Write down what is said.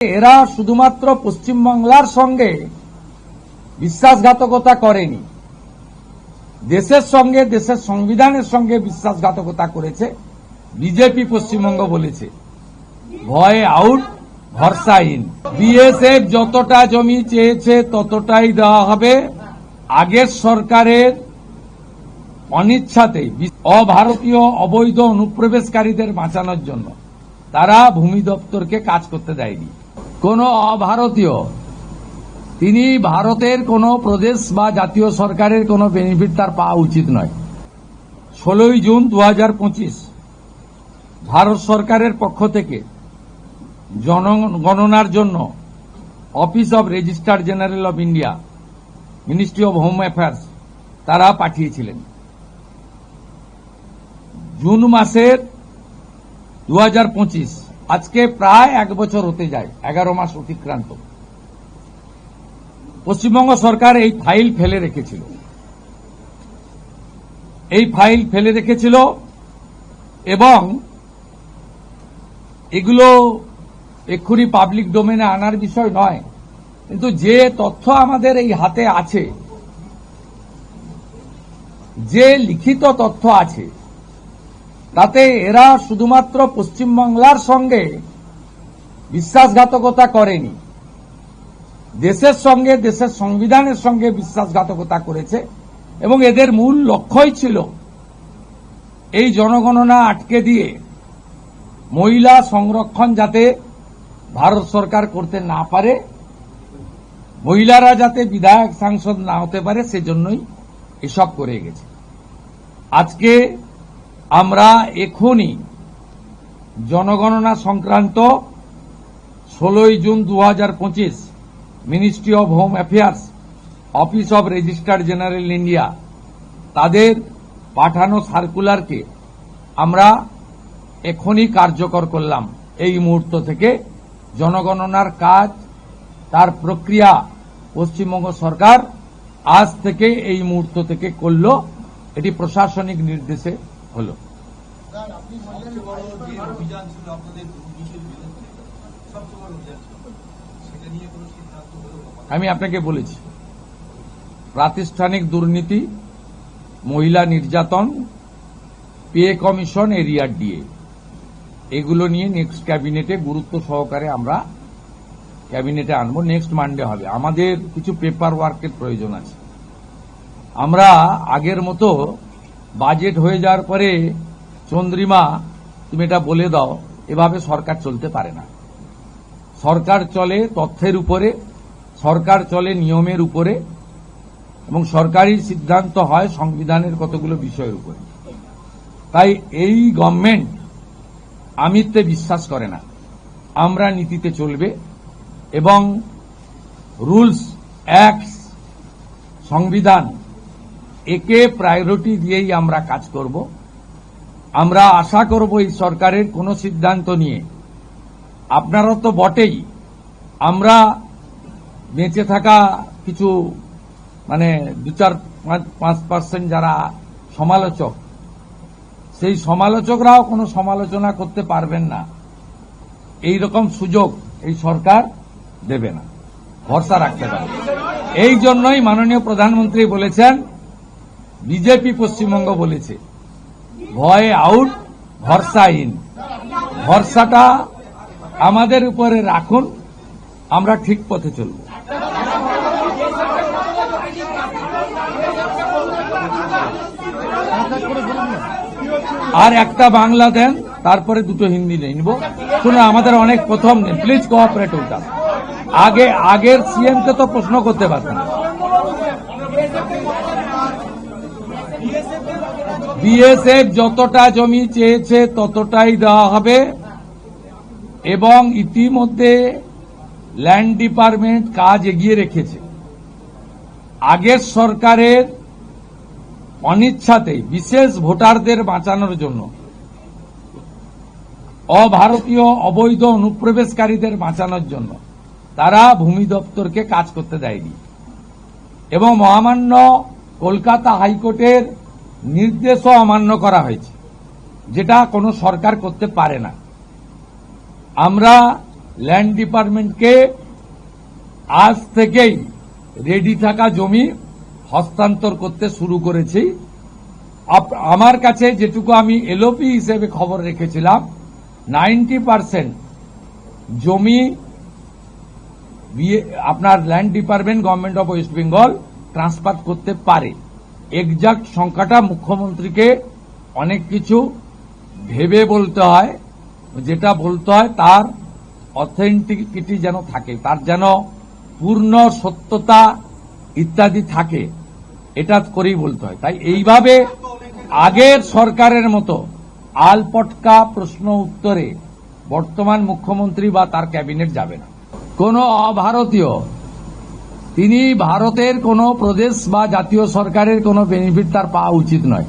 এরা শুধুমাত্র পশ্চিমবাংলার সঙ্গে বিশ্বাসঘাতকতা করেনি, দেশের সঙ্গে, দেশের সংবিধানের সঙ্গে বিশ্বাসঘাতকতা করেছে। বিজেপি পশ্চিমবঙ্গ বলেছে ভয় আউট, ভরসা ইন। বিএসএফ যতটা জমি চেয়েছে ততটাই দেওয়া হবে। আগের সরকারের অনিচ্ছাতে অভারতীয় অবৈধ অনুপ্রবেশকারীদের বাঁচানোর জন্য তারা ভূমি দপ্তরকে কাজ করতে দেয়নি। কোন অভারতীয়, তিনি ভারতের কোন প্রদেশ বা জাতীয় সরকারের কোন বেনিফিট তার পাওয়া উচিত নয়। 16 জুন 2025 ভারত সরকারের পক্ষ থেকে জনগণনার জন্য office of registrar general of India, ministry of home affairs তারা পাঠিয়েছিলেন। জুন মাসের 2025 আজকে প্রায় 1 বছর হতে যায়, 11 মাস অতিক্রান্ত। পশ্চিমবঙ্গ সরকার এই ফাইল ফেলে রেখেছিল, এবং এগুলো এক্ষুনি পাবলিক ডোমেনে আনার বিষয় নয়, কিন্তু যে তথ্য আমাদের এই হাতে আছে, যে লিখিত তথ্য আছে, তাতে এরা শুধুমাত্র পশ্চিমবাংলার সঙ্গে বিশ্বাসঘাতকতা করেনি, দেশের সঙ্গে, দেশের সংবিধানের সঙ্গে বিশ্বাসঘাতকতা করেছে। এবং এদের মূল লক্ষ্যই ছিল এই জনগণনা আটকে দিয়ে মহিলা সংরক্ষণ যাতে ভারত সরকার করতে না পারে, মহিলারা যাতে বিধায়ক সাংসদ না হতে পারে, সেজন্যই এসব করে গেছে। আজকে আমরা এখনই জনগণনা সংক্রান্ত 16 June 2025 ministry of home affairs, office of registrar general India তাদের পাঠানো সার্কুলারকে আমরা এখনই কার্যকর করলাম। এই মুহূর্ত থেকে জনগণনার কাজ, তার প্রক্রিয়া পশ্চিমবঙ্গ সরকার আজ থেকে, এই মুহূর্ত থেকে করল। এটি প্রশাসনিক নির্দেশে হল। আমি আপনাকে বলেছি, প্রাতিষ্ঠানিক দুর্নীতি, মহিলা নির্যাতন, পে কমিশন, এরিয়ার ডিএ, এগুলো নিয়ে নেক্সট ক্যাবিনেটে গুরুত্ব সহকারে আমরা ক্যাবিনেটে আনবো। নেক্সট মানডে হবে। আমাদের কিছু পেপার ওয়ার্কের প্রয়োজন আছে। আমরা আগের মতো বাজেট হয়ে যাওয়ার পরে চন্দ্রিমা তুমি এটা বলে দাও, এভাবে সরকার চলতে পারে না। সরকার চলে তথ্যের উপরে, সরকার চলে নিয়মের উপরে, এবং সরকারি সিদ্ধান্ত হয় সংবিধানের কতগুলো বিষয়ের উপরে। তাই এই গভর্নমেন্ট আমিত্বে বিশ্বাস করে না। আমরা নীতিতে চলবে এবং রুলস, অ্যাক্টস, সংবিধান, একে প্রায়োরিটি দিয়েই আমরা কাজ করব। আমরা আশা করব এই সরকারের কোন সিদ্ধান্ত নিয়ে, আপনারা তো বটেই, আমরা বেঁচে থাকা কিছু 2-4-5% যারা সমালোচক, সেই সমালোচকরাও কোনো সমালোচনা করতে পারবেন না। এই রকম সুযোগ এই সরকার দেবে না, ভরসা রাখতে পারে। এই জন্যই মাননীয় প্রধানমন্ত্রী বলেছেন, বিজেপি পশ্চিমবঙ্গ বলেছে ভয় আউট, ভরসা ইন। ভরসাটা আমাদের উপরে রাখুন, আমরা ঠিক পথে চলব। আর একটা বাংলা দেন, তারপরে 2টো হিন্দি নিব। শুনে আমাদের অনেক প্রথম নেই, প্লিজ কোঅপারেট উইথ আস। আগের সিএমকে তো প্রশ্ন করতে পারতেন। বিএসএফ যতটা জমি চেয়েছে ততটাই দেওয়া হবে, এবং ইতিমধ্যে ল্যান্ড ডিপার্টমেন্ট কাজ এগিয়ে রেখেছে। আগের সরকারের অনিচ্ছাতে বিশেষ ভোটারদের বাঁচানোর জন্য, অভারতীয় অবৈধ অনুপ্রবেশকারীদের বাঁচানোর জন্য তারা ভূমি দপ্তরকে কাজ করতে দেয়নি, এবং মহামান্য কলকাতা হাইকোর্টের নির্দেশও অমান্য করা হয়েছে, যেটা কোনো সরকার করতে পারে না। আমরা ল্যান্ড ডিপার্টমেন্টকে আজ থেকেই রেডি থাকা জমি হস্তান্তর করতে শুরু করেছি। আমার কাছে যেটুকু আমি এলওপি হিসেবে খবর রেখেছিলাম 90% জমি আপনার land department government of West Bengal transfer করতে পারে। এক্সাক্ট সংখ্যাটা মুখ্যমন্ত্রীকে অনেক কিছু ভেবে বলতে হয়, যেটা বলতে হয় তার অথেন্টিকিটি যেন থাকে, তার যেন পূর্ণ সত্যতা ইত্যাদি থাকে, এটা করেই বলতে হয়। তাই এইভাবে আগের সরকারের মতো আলপটকা প্রশ্ন উত্তরে বর্তমান মুখ্যমন্ত্রী বা তার ক্যাবিনেট যাবে না। কোন অভারতীয় তিনি ভারতের কোন প্রদেশ বা জাতীয় সরকারের কোন বেনিফিট তার পাওয়া উচিত নয়।